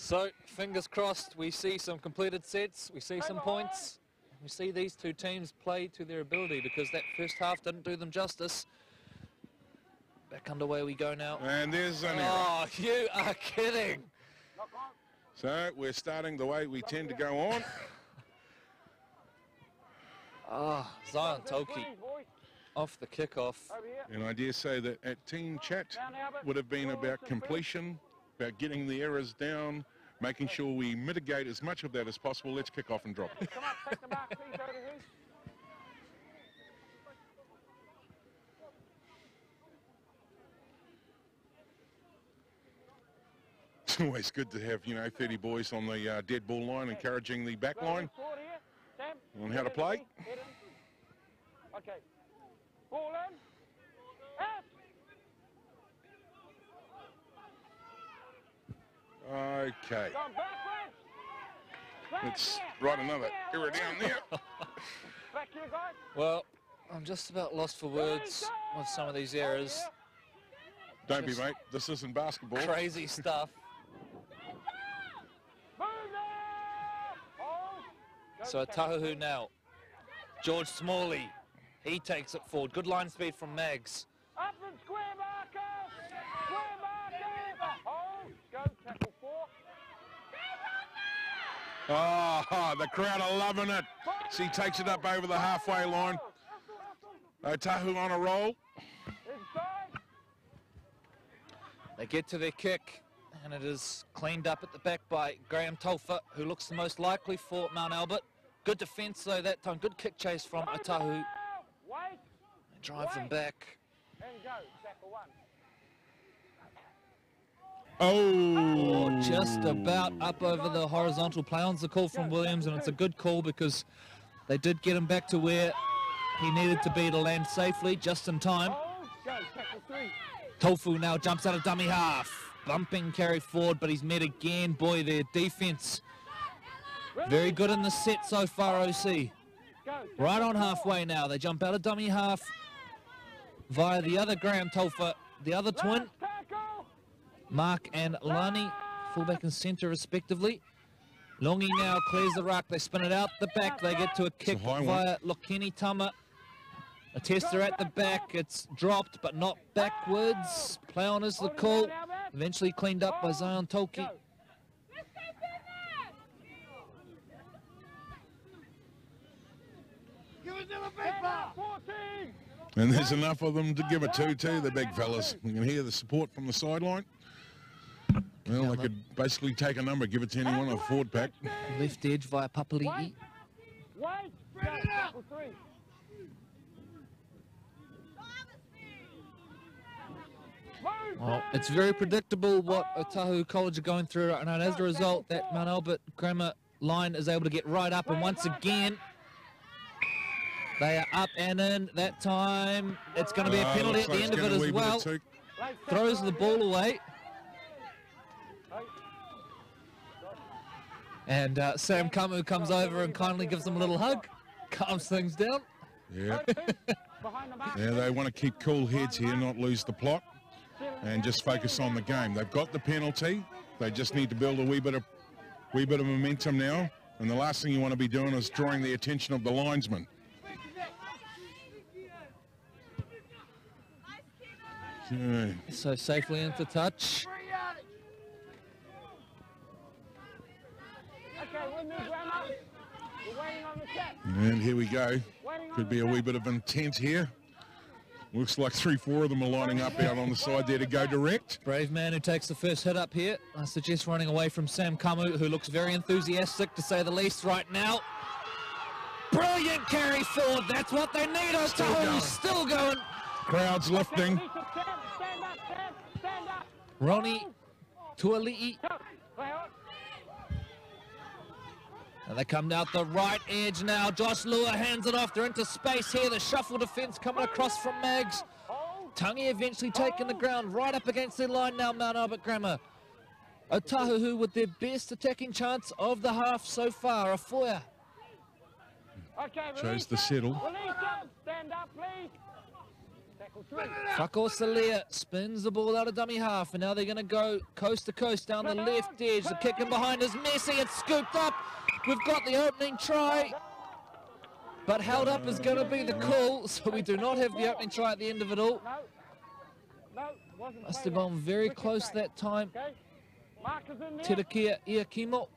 So, fingers crossed, we see some completed sets, we see some points. We see these two teams play to their ability because that first half didn't do them justice. Back underway we go now. And there's an error. Oh, you are kidding. So we're starting the way we tend to go on. Zion Toki off the kickoff. And I dare say that at team chat would have been about completion, about getting the errors down, making sure we mitigate as much of that as possible. Let's kick off and drop it. Come on, take the mark, please, Otahuhu. It's always good to have, 30 boys on the dead ball line encouraging the back line on how to play. Okay. Ball in. Out. Okay. Go backwards. Let's write another error down there. Back here, guys. Well, I'm just about lost for words with some of these errors. Don't be, mate. This isn't basketball. Crazy stuff. So Otahuhu now. George Smalley, he takes it forward. Good line speed from Mags. Up and square marker. Square marker. Oh, go tackle 4. Oh, the crowd are loving it. She takes it up over the halfway line. Otahuhu on a roll. Inside. They get to their kick, and it is cleaned up at the back by Graham Tolfa, who looks the most likely for Mount Albert. Good defence though that time. Good kick chase from Otahuhu. Wait. They drive them back. And go. Tackle 1. Oh, Just about up over the horizontal play-on's the call from Williams, and it's a good call because they did get him back to where he needed to be to land safely, just in time. Oh, go. Tackle 3. Tofu now jumps out of dummy half. Bumping carry forward, but he's met again. Boy, their defence very good in the set so far, OC. Right on halfway now. They jump out of dummy half via the other Graham Tolfa, the other twin, Mark and Lani, fullback and centre respectively. Longy now clears the ruck. They spin it out the back. They get to a kick via Lokeni Tama. A tester at the back. It's dropped, but not backwards. Play on is the call. Eventually cleaned up by Zion Toki. and there's enough of them to give it to, too, the big fellas. You can hear the support from the sideline. Well, they could basically take a number, give it to anyone, a forward pack. Left edge via Papali'i. Well, it's very predictable what Otahuhu College are going through right now, and as a result, that Mount Albert Grammar line is able to get right up, and once again, they are up and in. That time, it's going to be a penalty at the end of it as well. Throws the ball away. And Sam Kamu comes over and kindly gives them a little hug, calms things down. Yeah. Yeah, they want to keep cool heads here, not lose the plot, and just focus on the game. They've got the penalty. They just need to build a wee bit of momentum now. And the last thing you want to be doing is drawing the attention of the linesman. Okay. So safely into touch. And here we go. Could be a wee bit of intent here. Looks like 3-4 of them are lining up out on the side there to go direct. Brave man who takes the first hit up here. I suggest running away from Sam Kamu, who looks very enthusiastic to say the least right now. Brilliant carry forward. That's what they need. Otahuhu still going. Crowd's lifting. Ronnie Tuali'i. And they come out the right edge now. Josh Lua hands it off. They're into space here. The shuffle defence coming across from Mags. Tungi eventually taking the ground right up against their line now, Mount Albert Grammar. Otahuhu with their best attacking chance of the half so far. Afoya. Chose the settle. Stand up, please. Whakosalia spins the ball out of dummy half, and now they're going to go coast to coast down the left edge. The kick in behind is messy. It's scooped up. We've got the opening try, but held up is going to be the call, so we do not have the opening try at the end of it all. Must have gone very close that time. Terakia Iakimo.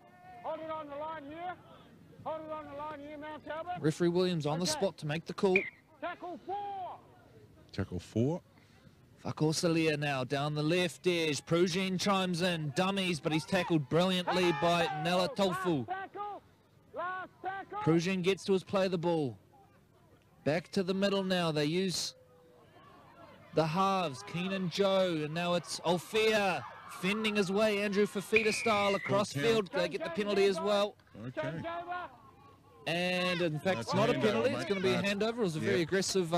Hold it on the line here. Hold it on the line here, Mount Talbot. Referee Williams on the spot to make the call. Tackle 4. Tackle 4. Whakosalia now down the left edge. Prugine chimes in. Dummies, but he's tackled brilliantly by Nela Tofu. Last tackle. Prugine gets to his play the ball. Back to the middle now. They use the halves. Keenan Joe, and now it's Alfea fending his way. Andrew Fafita style across field. They get the penalty as well. Okay. And in fact, That's it's not a a handover, penalty. It's mate. going to be a handover. It was a very aggressive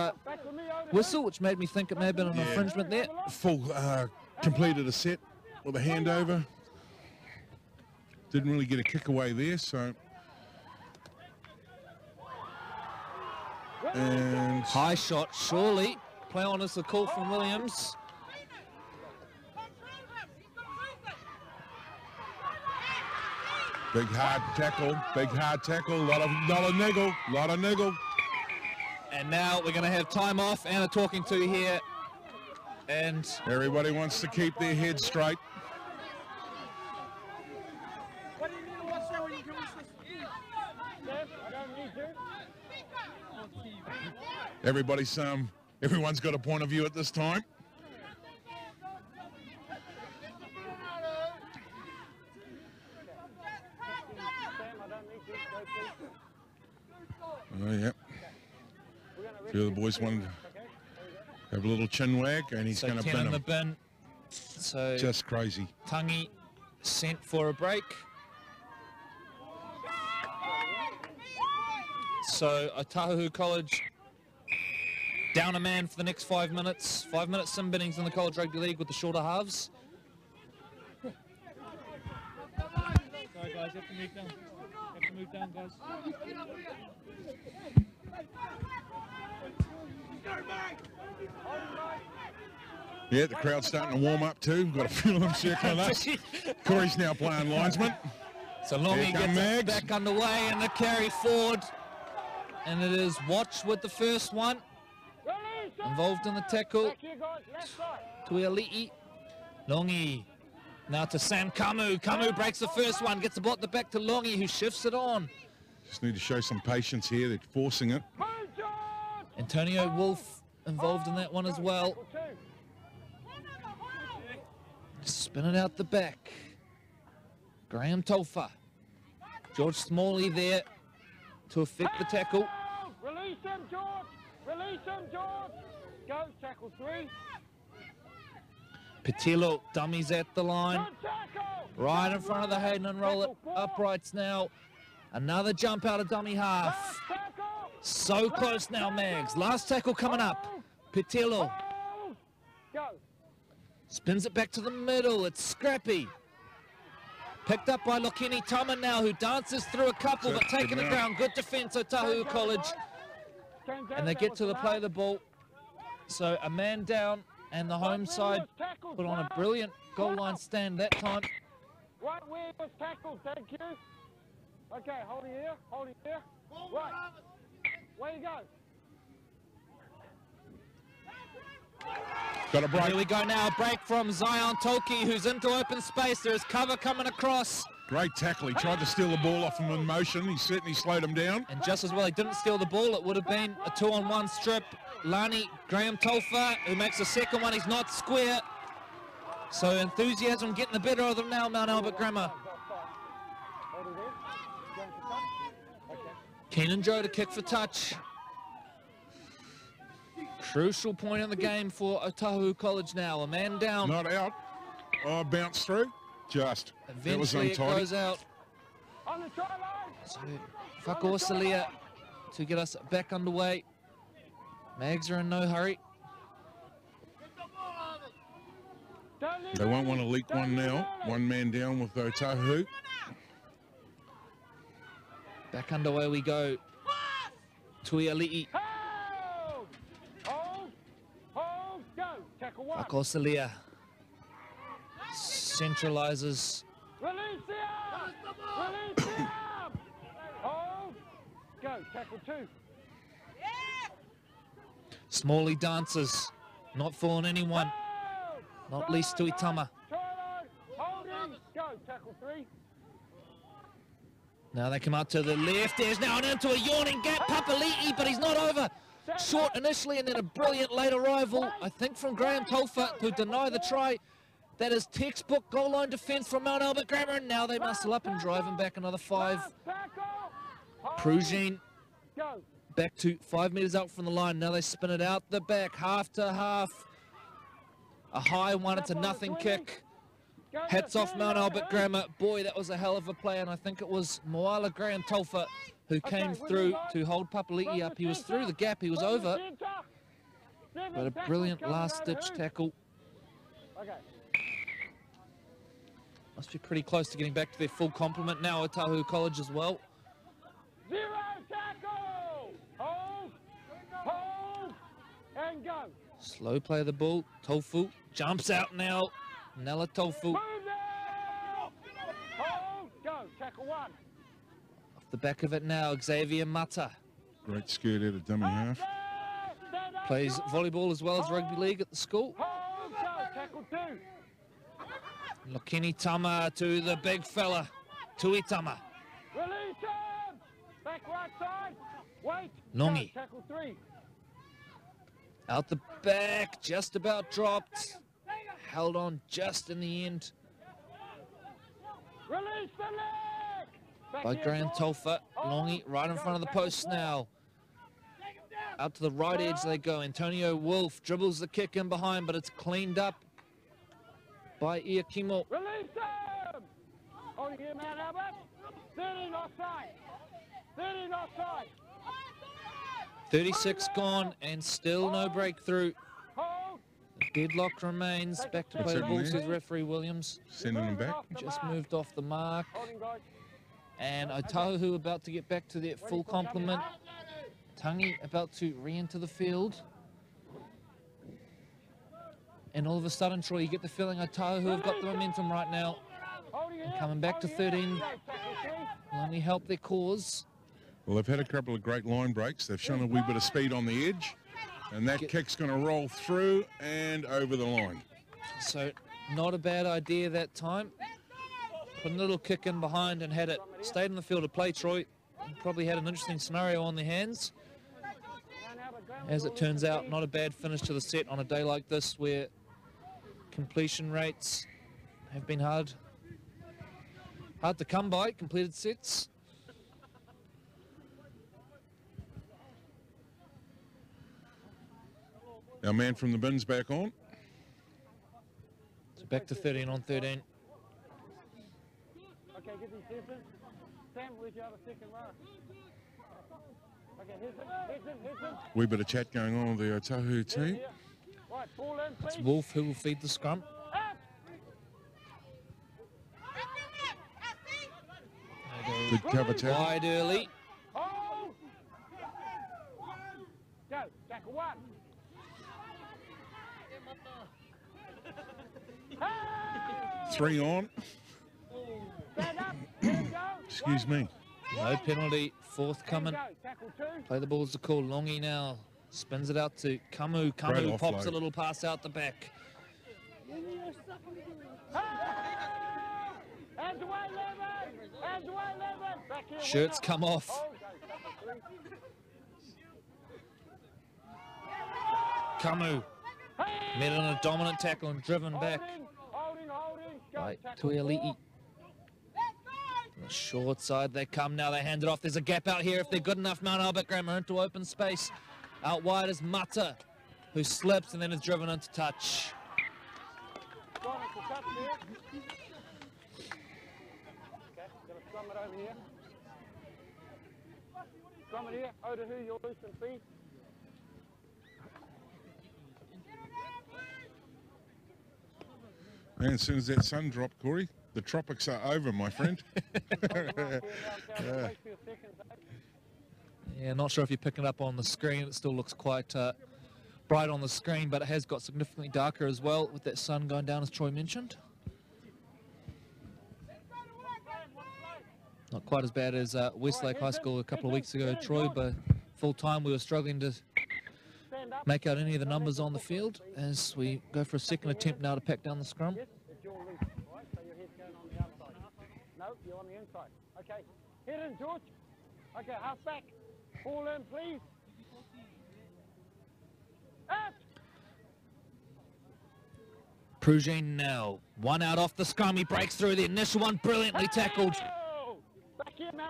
whistle, which made me think it may have been an infringement there. Full completed a set with a handover. Didn't really get a kick away there, so. And High shot, surely. Play on is the call from Williams. big hard tackle, lot of niggle. And now we're going to have time off and a talking to here. And Everybody wants to keep their head straight. What do you need to watch there when you come to Steph, I don't need to. Everyone's got a point of view at this time. Oh, yep. A few of the boys want to have a little chin wag, and he's so going to 10 bin in the him. bin. So Just crazy. Tangi sent for a break. So Otahuhu College down a man for the next 5 minutes. 5 minutes sim binnings in the College Rugby League with the shorter halves. Sorry guys, you have to move down. You have to move down, guys. Yeah, the crowd's starting to warm up too. Got a few of them circling us. Corey's now playing linesman. So Longy Here come gets it Mags. back underway and the carry forward. And it is Watch with the first one. Involved in the tackle. Back here, guys. Left side. Tuiali'i. Longy. Now to Sam Kamu. Kamu breaks the first one. Gets the ball at the back to Longy, who shifts it on. Just need to show some patience here. They're forcing it. Antonio Wolf involved in that one as well. Spin it out the back. Graham Tolfa. George Smalley there to effect the tackle. Release him, George. Release him, George. Go, tackle 3. Patillo dummies at the line. Good tackle. Right in front of the Hayden and roll it uprights now. Another jump out of dummy half. Last tackle. So close now, Mags. Last tackle coming up. Patillo Go. spins it back to the middle. It's Scrappy. Picked up by Lokini Tama now, who dances through a couple, but taking the ground. Good defence, Otahuhu College. And they get to the play of the ball. So a man down, and the home side put on a brilliant goal line stand that time. Right where was tackled, thank you. Okay, hold it here, hold it here. Right. Where you go? Got a break. Here we go now, a break from Zion Toki, who's into open space. There is cover coming across. Great tackle. He tried to steal the ball off him in motion. He certainly slowed him down. And just as well, he didn't steal the ball. It would have been a 2-on-1 strip. Lani Graham Tolfa, who makes the second one. He's not square. So enthusiasm getting the better of them now, Mount Albert Grammar. Hold it here. Going for touch. Okay. Keenan Joe to kick for touch. Crucial point in the game for Otahuhu College now. A man down. Not out. Oh, bounced through. Just. That was Eventually it untidy. goes out. On the try line. So Whakosalia to get us back underway. Mags are in no hurry. They won't want to leak one now. One man down with Otahuhu. Back underway we go. Tuiali'i. Hold! Hold! Kosalia centralizes. Release the arm! Release the arm! Hold! Go, tackle 2. Smalley dances, not fooling anyone, not least to Itama. Holding! Go, tackle 3. Now they come out to the left. There's now an into a yawning gap. Papali'i, but he's not over. Short initially, and then a brilliant late arrival, I think, from Graham Tolfa to deny the try. That is textbook goal line defence from Mount Albert Grammar, and now they muscle up and drive him back another 5. Prugine back to 5 metres out from the line. Now they spin it out the back, half to half. A high one, it's a nothing kick. Hats off Mount Albert Grammar. Boy, that was a hell of a play, and I think it was Moala Graham Tolfa who came through to hold Papali'i up. He was through the gap, he was over, but a brilliant last-ditch tackle. Must be pretty close to getting back to their full complement now. Otahuhu College as well. 0 tackle! Hold! Hold! And go! Slow play of the ball. Tofu jumps out now. Nella Tofu. Move now! Hold! Go! Tackle 1. Off the back of it now, Xavier Mata. Great skirt out of dummy half. Plays volleyball as well as rugby league at the school. Hold! Go! Tackle 2. Lokini Tama to the big fella. Tuitama. Release him! Back right side. Wait. Nongi. Go, tackle 3. Out the back, just about dropped. Held on just in the end Release the leg! Back by here, Graham boys. Tolfa. Longy right in front of the post now. Out to the right edge they go. Antonio Wolf dribbles the kick in behind, but it's cleaned up by Iakimo. Release him! On here, man, Albert. 13 offside. 13 offside. 36 gone and still no breakthrough. Hold. Deadlock remains. Back to play the ball, says referee Williams. Sending them back. Just moved off the mark. Holding, guys. And Otahuhu about to get back to their full complement. Tangi about to re-enter the field. And all of a sudden, Troy, you get the feeling Otahuhu have got the momentum right now. And coming back to 13 will only help their cause. Well, they've had a couple of great line breaks. They've shown a wee bit of speed on the edge. And that kick's going to roll through and over the line. So not a bad idea that time. Put a little kick in behind and had it stayed in the field of play, Troy. Probably had an interesting scenario on their hands. As it turns out, not a bad finish to the set on a day like this where completion rates have been hard to come by, completed sets. Our man from the bin's back on. So back to 13 on 13. Okay, get these Sam. Sam, where's your other second row? Okay, here's him. Wee bit of chat going on with the Otahuhu team. Right, ball in, It's please. Wolf who will feed the scrum. Up. Good cover tackle. Wide early. Hold. Go, tackle 1. Hey! 3 on. Stand up, let him go. Excuse me. No penalty, fourth coming. Go, tackle 2. Play the ball's the call. Longy now spins it out to Kamu. Great Kamu pops offload. a little pass out the back. Hey! Hands away, 11. Hands away, 11. Back here. Shirts winner. come off. Hold, go, tackle 3. Kamu Hey! met on a dominant tackle and driven back Holding. Go, by tackle 4. Tuiali'i. On the short side they come now, they hand it off. There's a gap out here if they're good enough. Mount Albert Grammar into open space. Out wide is Mata, who slips and then is driven into touch. Gone into touch there. Okay, gonna scrum it over here. Scrum it here. Otahuhu, you'll lose some feet. And as soon as that sun dropped, Corey, the tropics are over, my friend. Yeah, not sure if you're picking up on the screen. It still looks quite bright on the screen, but it has got significantly darker as well with that sun going down, as Troy mentioned. Not quite as bad as Westlake High School a couple of weeks ago, Troy, but full time we were struggling to make out any of the numbers on the field as we go for a second attempt now to pack down the scrum. No, you're on the inside. Okay, hit in, George. Okay, half back. Ball in, please. Out. Prugine now, one out off the scrum. He breaks through the initial one, brilliantly tackled. Back here now,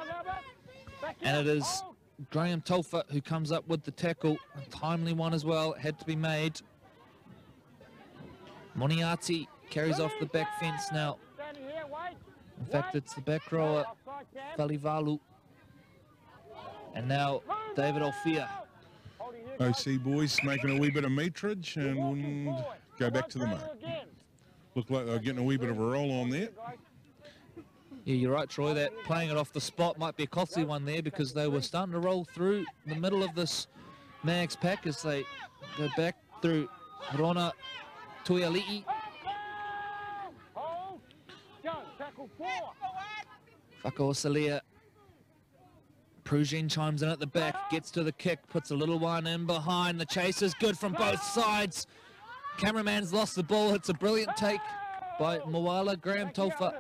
back here. And it is Graham Tolfer who comes up with the tackle. A timely one as well, had to be made. Moniati carries off the back fence now. In fact, it's the back rower, Falivalu. And now David Alfia. OC boys making a wee bit of meterage and go back to the mark. Look like they're getting a wee bit of a roll on there. Yeah, you're right, Troy, that playing it off the spot might be a costly one there because they were starting to roll through the middle of this Mags pack as they go back through Rona Tuiali'i. Whakaosalia. Prugine chimes in at the back, gets to the kick, puts a little one in behind. The chase is good from both sides. Cameraman's lost the ball. It's a brilliant take by Moala Graham Tolfa.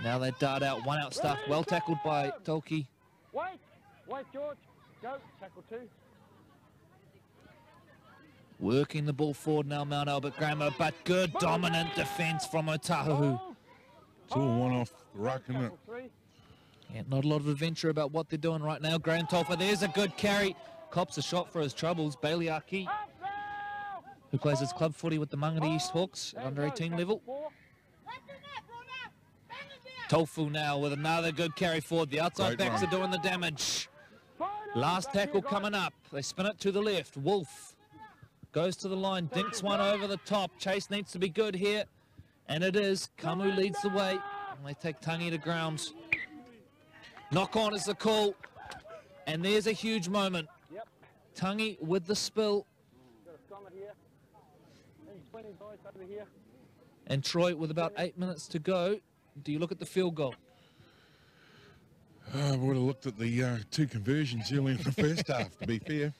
Now they dart out, one out stuff, well tackled by Tolki. Wait, George, go, tackle two. Working the ball forward now, Mount Albert Grammar, but good dominant defence from Otahuhu. It's all one off the ruck, isn't it? Yeah, not a lot of adventure about what they're doing right now. Graham Tolfa, there's a good carry. Cops a shot for his troubles. Bailey Aki, who plays his club footy with the Mangere East Hawks at under 18 level. Tofu now with another good carry forward. The outside backs are doing the damage. Last tackle coming up. They spin it to the left. Wolf goes to the line, dinks one over the top. Chase needs to be good here, and it is. Kamu leads the way, and they take Tangi to ground. Knock on is the call, and there's a huge moment. Tangi with the spill. And Troy with about 8 minutes to go. Do you look at the field goal? I would have looked at the two conversions early in the first half, to be fair.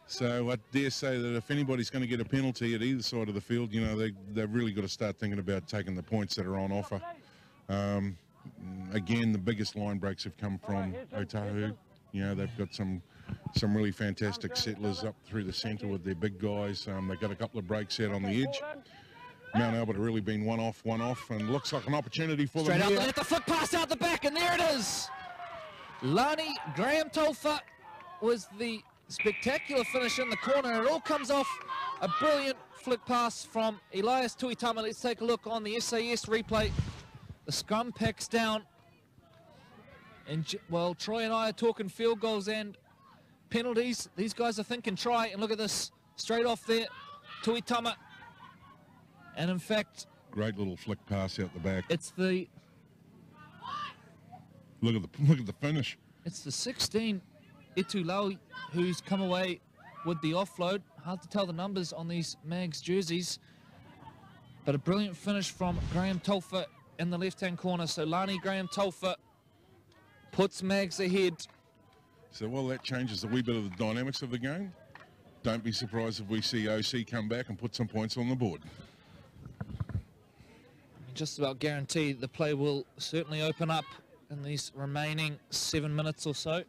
So I dare say that if anybody's going to get a penalty at either side of the field, you know, they've really got to start thinking about taking the points that are on offer. Again, the biggest line breaks have come from Otahuhu. You know, they've got some really fantastic settlers up through the centre with their big guys. They've got a couple of breaks out on the edge. Mount Albert have really been one off, and looks like an opportunity for them. Straight out, let the flick pass out the back, and there it is. Lani Graham Tolfa was the spectacular finish in the corner, and it all comes off a brilliant flick pass from Elias Tuitama. Let's take a look on the SAS replay. The scrum packs down, and well, Troy and I are talking field goals and penalties. These guys are thinking try, and look at this, straight off there, Tuitama. And in fact, great little flick pass out the back. It's the look at the finish. It's the 16 Itulaui who's come away with the offload. Hard to tell the numbers on these Mags jerseys, but a brilliant finish from Graham Tolfa in the left-hand corner. So Lani Graham Tolfa puts Mags ahead. So while that changes a wee bit of the dynamics of the game, don't be surprised if we see OC come back and put some points on the board. Just about guarantee the play will certainly open up in these remaining 7 minutes or so.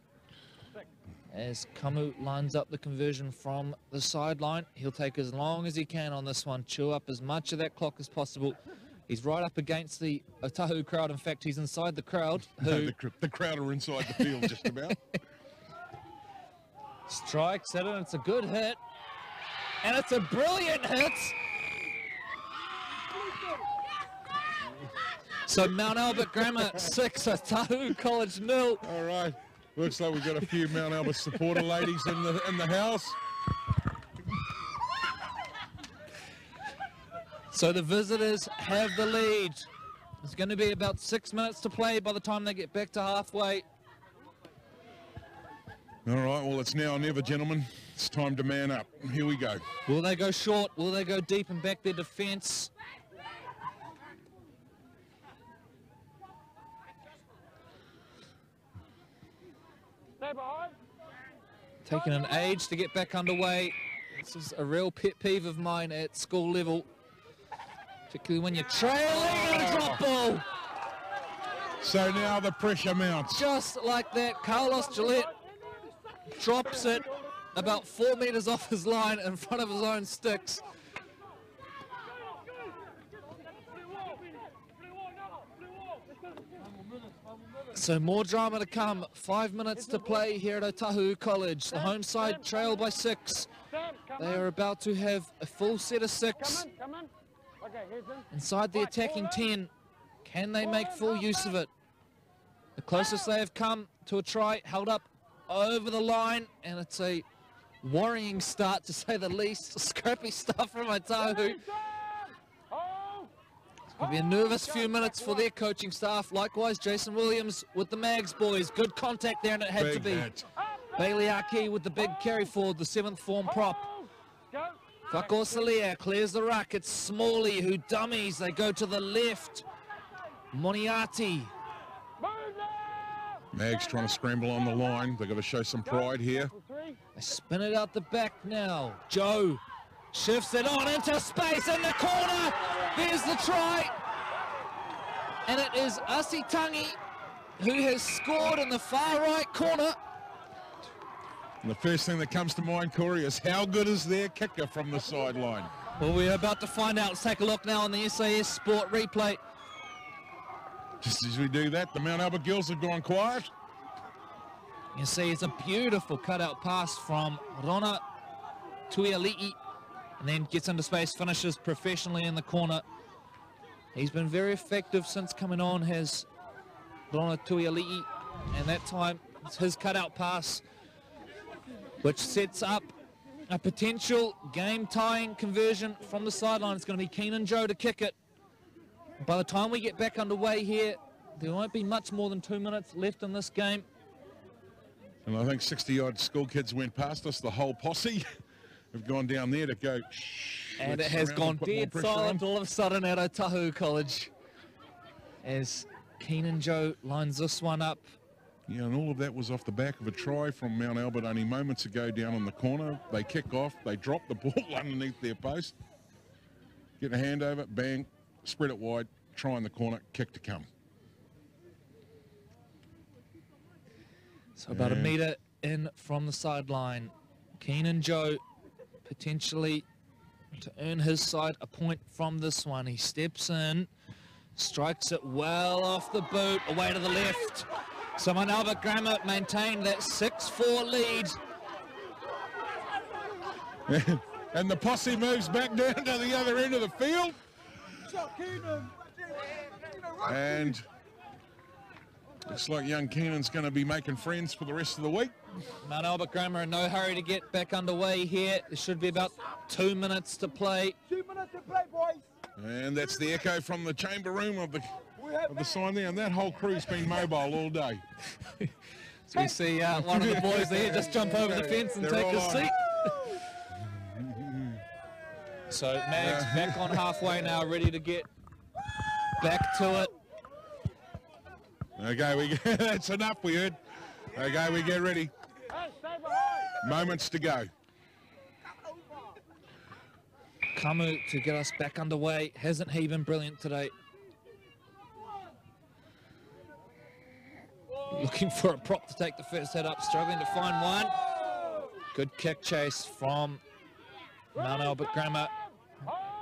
As Kamu lines up the conversion from the sideline, he'll take as long as he can on this one, chew up as much of that clock as possible. He's right up against the Otahuhu crowd. In fact, he's inside the crowd. No, the crowd are inside the field just about. Strikes at it, and it's a good hit. And it's a brilliant hit. So Mount Albert Grammar 6, Otahuhu College 0. All right. Looks like we've got a few Mount Albert supporter ladies in the house. So the visitors have the lead. It's going to be about 6 minutes to play by the time they get back to halfway. All right, well, it's now or never, gentlemen. It's time to man up. Here we go. Will they go short? Will they go deep and back their defence? Stay behind. Taking an age to get back underway. This is a real pet peeve of mine at school level, particularly when you're trailing and a drop ball. So now the pressure mounts. Just like that, Carlos Gillette drops it about 4 metres off his line in front of his own sticks. So more drama to come. 5 minutes to play here at Otahuhu College. The home side trail by 6. They are about to have a full set of 6 inside the attacking 10. Can they make full use of it? The closest they have come to a try, held up over the line, and it's a worrying start to say the least. Scrappy stuff from Otahuhu. It'll be a nervous few minutes for their coaching staff. Likewise, Jason Williams with the Mags boys. Good contact there, and it had Big to be. hit. Bailey Aki with the big carry forward, the 7th form prop. Fakosalia clears the ruck. It's Smalley who dummies. They go to the left. Moniati. Mags trying to scramble on the line. They've got to show some pride here. They spin it out the back now. Joe shifts it on into space in the corner. There's the try. And it is Asitangi who has scored in the far right corner. And the first thing that comes to mind, Corey, is how good is their kicker from the sideline? Well, we're about to find out. Let's take a look now on the SAS Sport replay. Just as we do that, the Mount Albert girls have gone quiet. You see it's a beautiful cutout pass from Rona Tuiali'i, and then gets into space, finishes professionally in the corner. He's been very effective since coming on, has Rona Tuiali'i, and that time it's his cutout pass, which sets up a potential game-tying conversion from the sideline. It's going to be Keenan Joe to kick it. By the time we get back underway here, there won't be much more than 2 minutes left in this game. And I think 60-odd school kids went past us, the whole posse have gone down there to go. And it has gone dead silent all of a sudden at Otahuhu College as Keenan Joe lines this one up. Yeah, and all of that was off the back of a try from Mount Albert only moments ago down in the corner. They kick off, they drop the ball underneath their post, get a handover, bang, spread it wide, try in the corner, kick to come. So about a metre in from the sideline. Keenan Joe potentially to earn his side a point from this one. He steps in, strikes it well off the boot, away to the left. So Mount Albert Grammar maintained that 6-4 lead. And the posse moves back down to the other end of the field. And looks like young Keenan's going to be making friends for the rest of the week. Mount Albert Grammar in no hurry to get back underway here. There should be about 2 minutes to play. 2 minutes to play, boys. And that's the echo from the chamber room of the sign there. And that whole crew's been mobile all day. So we see one of the boys there just jump over the fence and take his seat. So Mags back on halfway now, ready to get back to it. Okay, that's enough, we heard. Okay, we get ready. Moments to go. Kamu to get us back underway. Hasn't he been brilliant today? Looking for a prop to take the first head up, struggling to find one. Good kick chase from Mount Albert Grammar.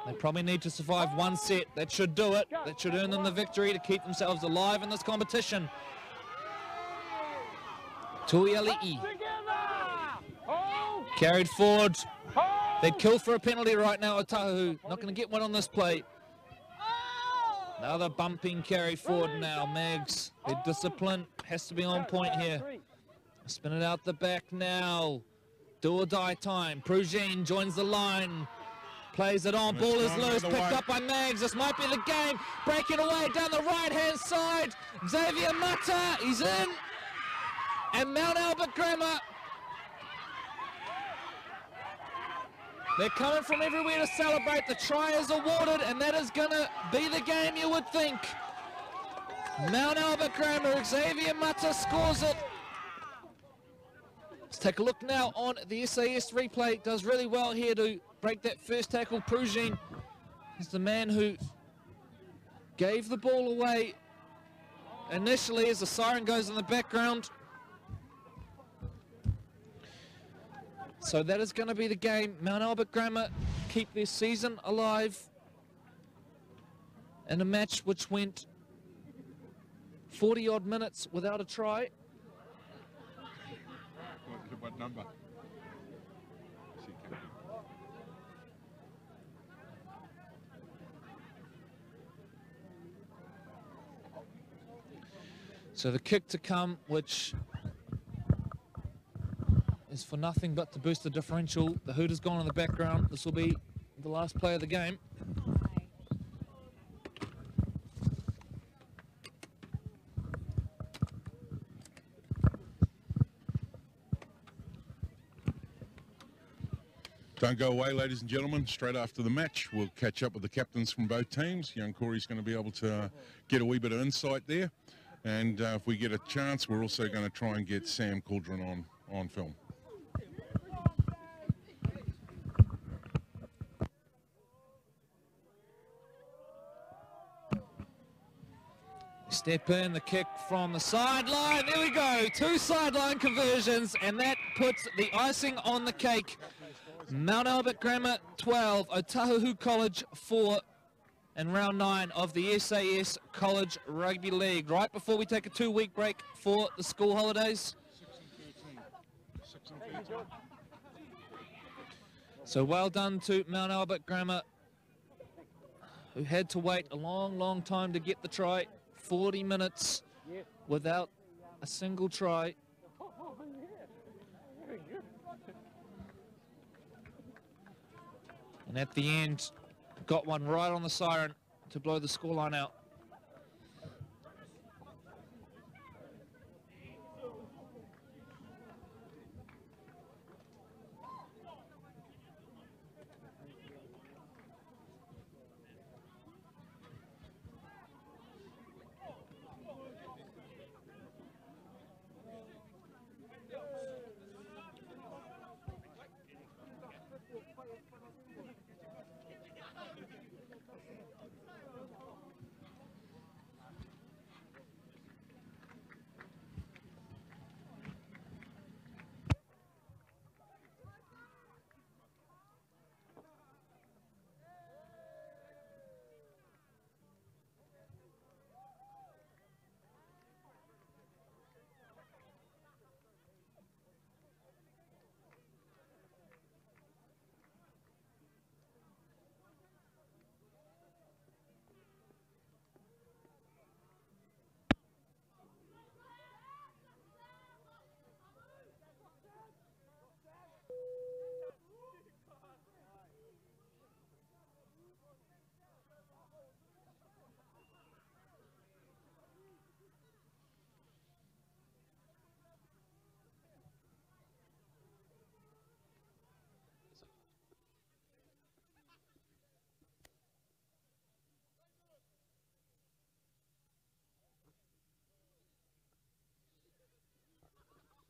They probably need to survive one set. That should do it. That should earn them the victory to keep themselves alive in this competition. Tuiali'i. Carried forward. They'd kill for a penalty right now, Otahuhu. Not going to get one on this play. Another bumping carry forward now. Mags, their discipline has to be on point here. Spin it out the back now. Do or die time. Prugine joins the line. Plays it on. Ball is loose. Picked up by Mags. This might be the game. Breaking away down the right-hand side. Xavier Mata. He's in. And Mount Albert Grammar They're coming from everywhere to celebrate. The try is awarded, and that is going to be the game, you would think. Mount Albert Grammar, Xavier Mata scores it. Let's take a look now on the SAS replay. Does really well here to break that first tackle. Prugine is the man who gave the ball away initially as the siren goes in the background. So that is going to be the game. Mount Albert Grammar keep their season alive in a match which went 40 odd minutes without a try. What number? So the kick to come, which is for nothing but to boost the differential. The hoot has gone in the background. This will be the last play of the game. Don't go away, ladies and gentlemen. Straight after the match, we'll catch up with the captains from both teams. Young Corey's going to be able to get a wee bit of insight there. And if we get a chance, we're also going to try and get Sam Caldron on film. Step in, the kick from the sideline. There we go. 2 sideline conversions, and that puts the icing on the cake. Mount Albert Grammar 12, Otahuhu College 4 in round 9 of the SAS College Rugby League. Right before we take a 2-week break for the school holidays. So well done to Mount Albert Grammar, who had to wait a long time to get the try. 40 minutes without a single try. And at the end, got one right on the siren to blow the scoreline out.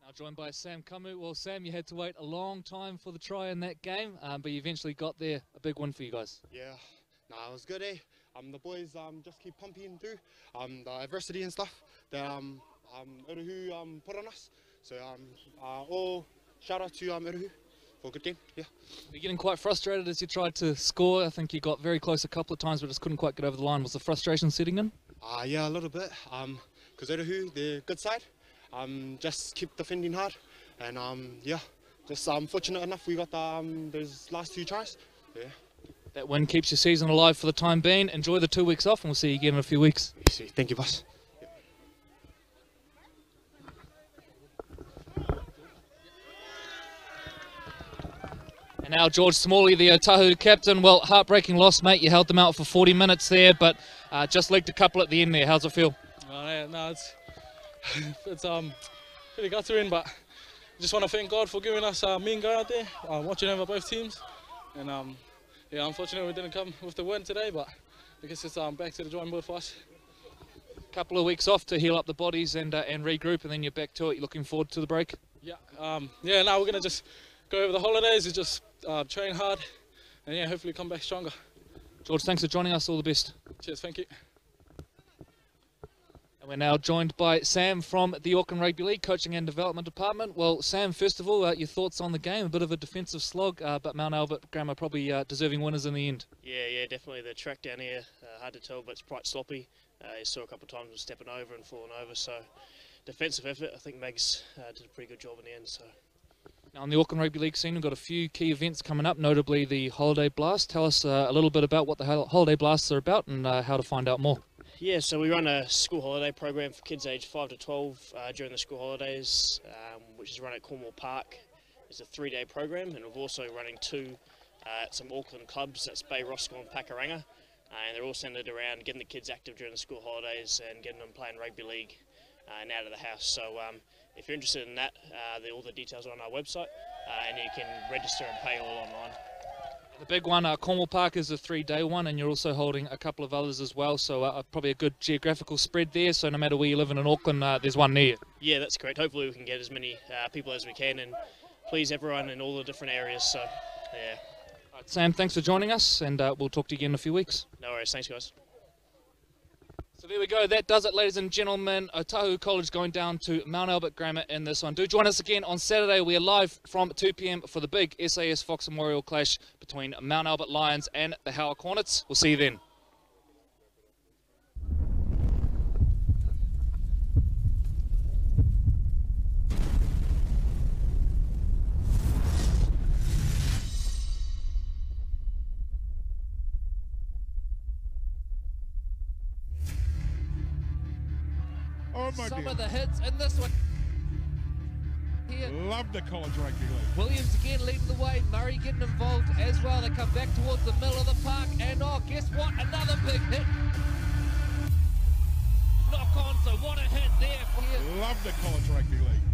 Now joined by Sam Kamu. Well, Sam, you had to wait a long time for the try in that game, but you eventually got there. A big win for you guys. Yeah, it was good, eh? The boys just keep pumping through the adversity and stuff that Otahuhu put on us. So all shout out to Otahuhu for a good game. Yeah. You're getting quite frustrated as you tried to score. I think you got very close a couple of times, but just couldn't quite get over the line. Was the frustration setting in? Yeah, a little bit. Because Otahuhu, they're good side. Just keep defending hard, and yeah, just fortunate enough we got those last 2 tries. Yeah. That win keeps your season alive for the time being. Enjoy the 2 weeks off, and we'll see you again in a few weeks. Thank you, boss. And now George Smalley, the Otahuhu captain. Well, heartbreaking loss, mate. You held them out for 40 minutes there, but just leaked a couple at the end there. How's it feel? No, it's pretty guttering, but I just want to thank God for giving us a mean guy out there, watching over both teams, And yeah, unfortunately we didn't come with the win today, but I guess it's back to the drawing board for us. Couple of weeks off to heal up the bodies and regroup, and then you're back to it. You're looking forward to the break? Yeah, yeah. Now we're gonna just go over the holidays and just train hard, and yeah, hopefully come back stronger. George, thanks for joining us. All the best. Cheers, thank you. And we're now joined by Sam from the Auckland Rugby League Coaching and Development Department. Well, Sam, first of all, your thoughts on the game? A bit of a defensive slog, but Mount Albert Grammar probably deserving winners in the end. Yeah, definitely. The track down here, hard to tell, but it's quite sloppy. You saw a couple of times stepping over and falling over, so defensive effort. I think Megs did a pretty good job in the end. So. Now, on the Auckland Rugby League scene, we've got a few key events coming up, notably the Holiday Blast. Tell us a little bit about what the Holiday Blasts are about and how to find out more. Yeah, so we run a school holiday program for kids aged 5 to 12 during the school holidays, which is run at Cornwall Park. It's a 3-day program, and we're also running 2 at some Auckland clubs, that's Bay Roscoe and Pakuranga, and they're all centred around getting the kids active during the school holidays and getting them playing rugby league and out of the house. So if you're interested in that, all the details are on our website, and you can register and pay all online. The big one, Cornwall Park, is a 3-day one, and you're also holding a couple of others as well, so probably a good geographical spread there, so no matter where you live in Auckland, there's one near you. Yeah, that's correct. Hopefully we can get as many people as we can and please everyone in all the different areas, so yeah. All right, Sam, thanks for joining us, and we'll talk to you again in a few weeks. No worries, thanks guys. So there we go, that does it, ladies and gentlemen. Otahuhu College going down to Mount Albert Grammar in this one. Do join us again on Saturday. We are live from 2 p.m. for the big SAS Fox Memorial clash between Mount Albert Lions and the Howick Hornets. We'll see you then. Oh my Some dear. of the hits in this one. Here. Love the college rugby league. Williams again leading the way. Murray getting involved as well. They come back towards the middle of the park. And oh, guess what? Another big hit. Knock on, so what a hit there. Love the college rugby league.